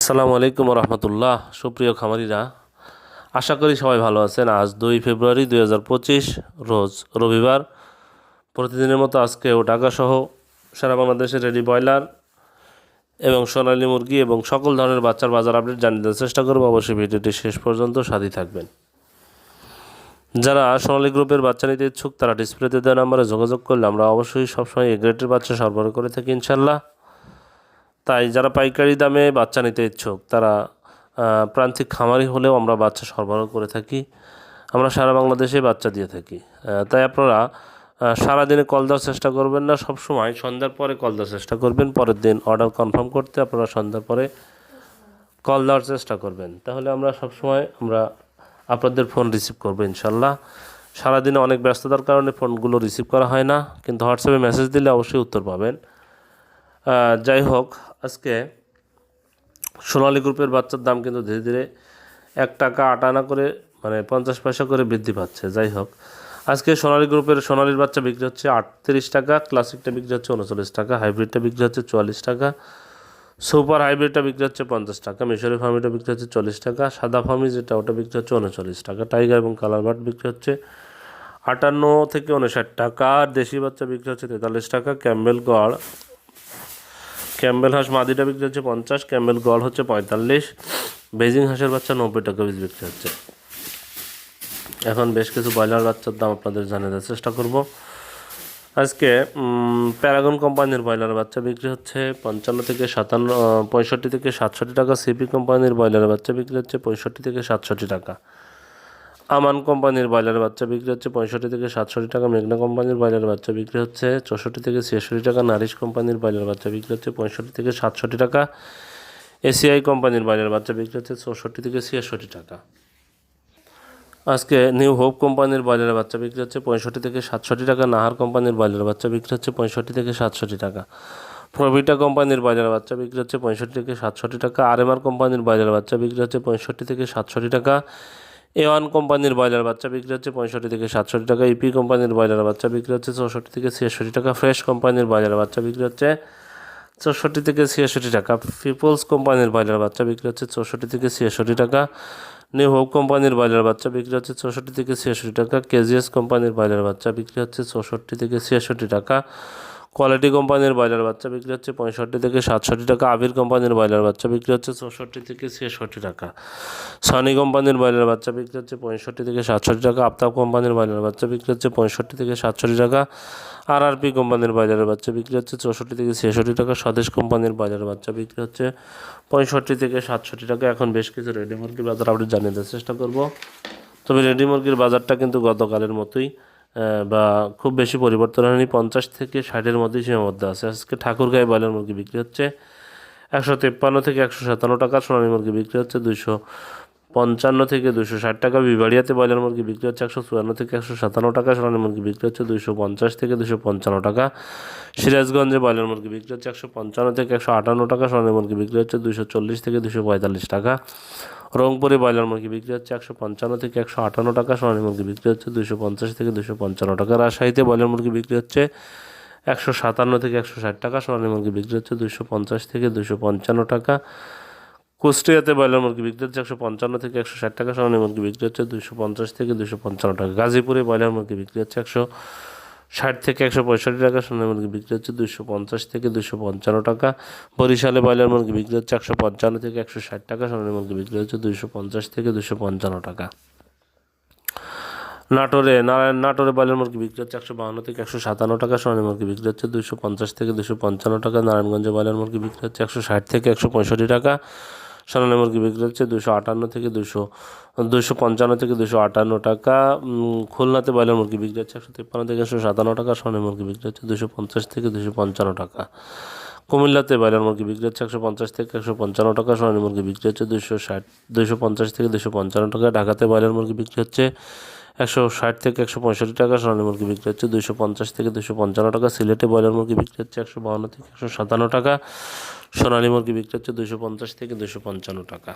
আসসালামু আলাইকুম রহমতুল্লাহ। সুপ্রিয় খামারিরা, আশা করি সবাই ভালো আছেন। আজ 2 ফেব্রুয়ারি 2025 রোজ রবিবার। প্রতিদিনের মতো আজকেও ঢাকাসহ সারা বাংলাদেশে রেডি ব্রয়লার এবং সোনালী মুরগি এবং সকল ধরনের বাচ্চার বাজার আপডেট জানিয়ে দেওয়ার চেষ্টা করব। অবশ্যই ভিডিওটি শেষ পর্যন্ত সাথী থাকবেন। যারা সোনালী গ্রুপের বাচ্চা নিতে ইচ্ছুক তারা ডিসপ্লেতে দেওয়া নাম্বারে যোগাযোগ করলে আমরা অবশ্যই সবসময় এ গ্রেডের বাচ্চা সরবরাহ করে থাকি ইনশাল্লাহ। তাই যারা পাইকারি দামে বাচ্চা নিতে ইচ্ছুক তারা প্রান্তিক খামারি হলেও আমরা বাচ্চা সরবরাহ করে থাকি। আমরা সারা বাংলাদেশে বাচ্চা দিয়ে থাকি। তাই আপনারা সারাদিনে কল দেওয়ার চেষ্টা করবেন না, সবসময় সন্ধ্যার পরে কল দেওয়ার চেষ্টা করবেন। পরের দিন অর্ডার কনফার্ম করতে আপনারা সন্ধ্যার পরে কল দেওয়ার চেষ্টা করবেন, তাহলে আমরা সবসময় আপনাদের ফোন রিসিভ করবো ইনশাল্লাহ। সারাদিনে অনেক ব্যস্ততার কারণে ফোনগুলো রিসিভ করা হয় না, কিন্তু হোয়াটসঅ্যাপে মেসেজ দিলে অবশ্যই উত্তর পাবেন। যাই হোক, আজকে সোনালী গ্রুপের বাচ্চার দাম কিন্তু ধীরে ধীরে 1 টাকা 8 আনা করে 50 পয়সা করে বৃদ্ধি পাচ্ছে। যাই হোক, আজকে সোনালী গ্রুপের সোনালীর বাচ্চা বিক্রি হচ্ছে 38 টাকা, ক্লাসিকটা বিক্রি হচ্ছে 39 টাকা, হাইব্রিডটা বিক্রি হচ্ছে 44 টাকা, সুপার হাইব্রিডটা বিক্রি হচ্ছে 50 টাকা, মিশরি ফার্মিটা বিক্রি হচ্ছে 40 টাকা, সাদা ফার্মি যেটা ওটা বিক্রি হচ্ছে 39 টাকা, টাইগার এবং কালার বার্ড বিক্রি হচ্ছে 58 থেকে 59 টাকা, দেশি বাচ্চা বিক্রি হচ্ছে 43 টাকা, ক্যাম্বেল হাঁস মাদিটা বিক্রি হচ্ছে 50, ক্যাম্বেল গড় হচ্ছে 45, বেজিং হাঁসের বাচ্চা 90 টাকা পিস বিক্রি হচ্ছে। এখন বেশ কিছু ব্রয়লার বাচ্চার দাম আপনাদের জানিয়ে দেওয়ার চেষ্টা করব। আজকে প্যারাগন কোম্পানির ব্রয়লার বাচ্চা বিক্রি হচ্ছে 65 থেকে 65 থেকে 67 টাকা, সিপি কোম্পানির ব্রয়লার বাচ্চা বিক্রি হচ্ছে 65 থেকে 67 টাকা, আমান কোম্পানির ব্রয়লার বাচ্চা বিক্রি হচ্ছে 65 থেকে 67 টাকা, মেঘনা কোম্পানির ব্রয়লার বাচ্চা বিক্রি হচ্ছে 64 থেকে 66 টাকা, নারিশ কোম্পানির ব্রয়লার বাচ্চা বিক্রি হচ্ছে 65 থেকে 67 টাকা, এসিআই কোম্পানির ব্রয়লার বাচ্চা বিক্রি হচ্ছে 64 থেকে 66 টাকা। আজকে নিউ হোপ কোম্পানির ব্রয়লার বাচ্চা বিক্রি হচ্ছে 65 থেকে 67 টাকা, নাহার কোম্পানির ব্রয়লার বাচ্চা বিক্রি হচ্ছে 65 থেকে 67 টাকা, প্রভিটা কোম্পানির ব্রয়লার বাচ্চা বিক্রি হচ্ছে 65 থেকে 67 টাকা, আরএমআর কোম্পানির ব্রয়লার বাচ্চা বিক্রি হচ্ছে 65 থেকে 67 টাকা, A1 কোম্পানির ব্রয়লার বাচ্চা বিক্রি হচ্ছে 65 থেকে 67 টাকা, ইপি কোম্পানির ব্রয়লার বাচ্চা বিক্রি হচ্ছে 64 থেকে 66 টাকা, ফ্রেশ কোম্পানির ব্রয়লার বাচ্চা বিক্রি হচ্ছে 64 থেকে 66 টাকা, পিপলস কোম্পানির ব্রয়লার বাচ্চা বিক্রি হচ্ছে 64 থেকে 66 টাকা, নিউ হোপ কোম্পানির ব্রয়লার বাচ্চা বিক্রি হচ্ছে 64 থেকে 66 টাকা, কেজিএস কোম্পানির ব্রয়লার বাচ্চা বিক্রি হচ্ছে 64 থেকে 66 টাকা, কোয়ালিটি কোম্পানির ব্রয়লার বাচ্চা বিক্রি হচ্ছে 65 থেকে 67 টাকা, আবির কোম্পানির ব্রয়লার বাচ্চা বিক্রি হচ্ছে 64 থেকে 66 টাকা, সনি কোম্পানির ব্রয়লার বাচ্চা বিক্রি হচ্ছে 65 থেকে 67 টাকা, আফতাব কোম্পানির ব্রয়লার বাচ্চা বিক্রি হচ্ছে 65 থেকে 67 টাকা, আরআরপি কোম্পানির ব্রয়লার বাচ্চা বিক্রি হচ্ছে 64 থেকে 66 টাকা, স্বদেশ কোম্পানির ব্রয়লার বাচ্চা বিক্রি হচ্ছে 65 থেকে 67 টাকা। এখন বেশ কিছু রেডি মুরগির বাজার আপডেট জানিয়ে দেওয়ার চেষ্টা করব। তবে রেডি মুরগির বাজারটা কিন্তু গতকালের মতোই বা খুব বেশি পরিবর্তন হয়নি, 50 থেকে 60-এর মধ্যেই সীমাবদ্ধ আছে। আজকে ঠাকুরগাঁয়ে ব্রয়লার মুরগি বিক্রি হচ্ছে 153 থেকে 157 টাকা, সোনালী মুরগি বিক্রি হচ্ছে 255 থেকে 260 টাকা, বিবাড়িয়াতে ব্রয়লার মুরগি বিক্রি হচ্ছে 154 থেকে 157 টাকা, সোনালী মুরগি বিক্রি হচ্ছে 250 থেকে 255 টাকা, সিরাজগঞ্জে ব্রয়লার মুরগি বিক্রি হচ্ছে 155 থেকে 158 টাকা, সোনালী মুরগি বিক্রি হচ্ছে 240 থেকে 245 টাকা, রংপুরে ব্রয়লার মুরগি বিক্রি হচ্ছে 155 থেকে 158 টাকা, সোনালী মুরগি বিক্রি হচ্ছে 250 থেকে 255 টাকা, রাজশাহীতে ব্রয়লার মুরগি বিক্রি হচ্ছে 157 থেকে 160 টাকা, সোনালী মুরগি বিক্রি হচ্ছে 250 থেকে 255 টাকা, কুষ্টিয়াতে ব্রয়লার মুরগি বিক্রি হচ্ছে 155 থেকে 160 টাকা, সোনালী মুরগি বিক্রি হচ্ছে 250 থেকে 255 টাকা, গাজীপুরে ব্রয়লার মুরগি বিক্রি হচ্ছে 160 থেকে 165 টাকা, সোনালী মুরগি বিক্রি হচ্ছে 250 থেকে 255 টাকা, বরিশালে ব্রয়লার মুরগি বিক্রি হচ্ছে 155 থেকে 160 টাকা, সোনালী মুরগি বিক্রি হচ্ছে 250 থেকে 255 টাকা, নাটোরে ব্রয়লার মুরগি বিক্রি হচ্ছে 152 থেকে 157 টাকা, সোনালী মুরগি বিক্রি হচ্ছে 250 থেকে 255 টাকা, নারায়ণগঞ্জে ব্রয়লার মুরগি বিক্রি হচ্ছে 160 থেকে 165 টাকা, সোনালী মুরগি বিক্রি হচ্ছে 258 থেকে 255 থেকে 258 টাকা, খুলনাতে ব্রয়লার মুরগি বিক্রি হচ্ছে 153 থেকে 157 টাকা, সোনালী মুরগি বিক্রি হচ্ছে 250 থেকে 255 টাকা, কুমিল্লাতে ব্রয়লার মুরগি বিক্রি হচ্ছে 150 থেকে 155 টাকা, সোনালী মুরগি বিক্রি হচ্ছে 250 থেকে 255 টাকা, ঢাকাতে ব্রয়লার মুরগি বিক্রি হচ্ছে 160 থেকে 165 টাকা, সোনালী মুরগি বিক্রি হচ্ছে 250 থেকে 255 টাকা, সিলেটে ব্রয়লার মুরগি বিক্রি হচ্ছে 152 থেকে 157 টাকা, সোনালী মুরগি বিক্রি হচ্ছে 250 থেকে 255 টাকা।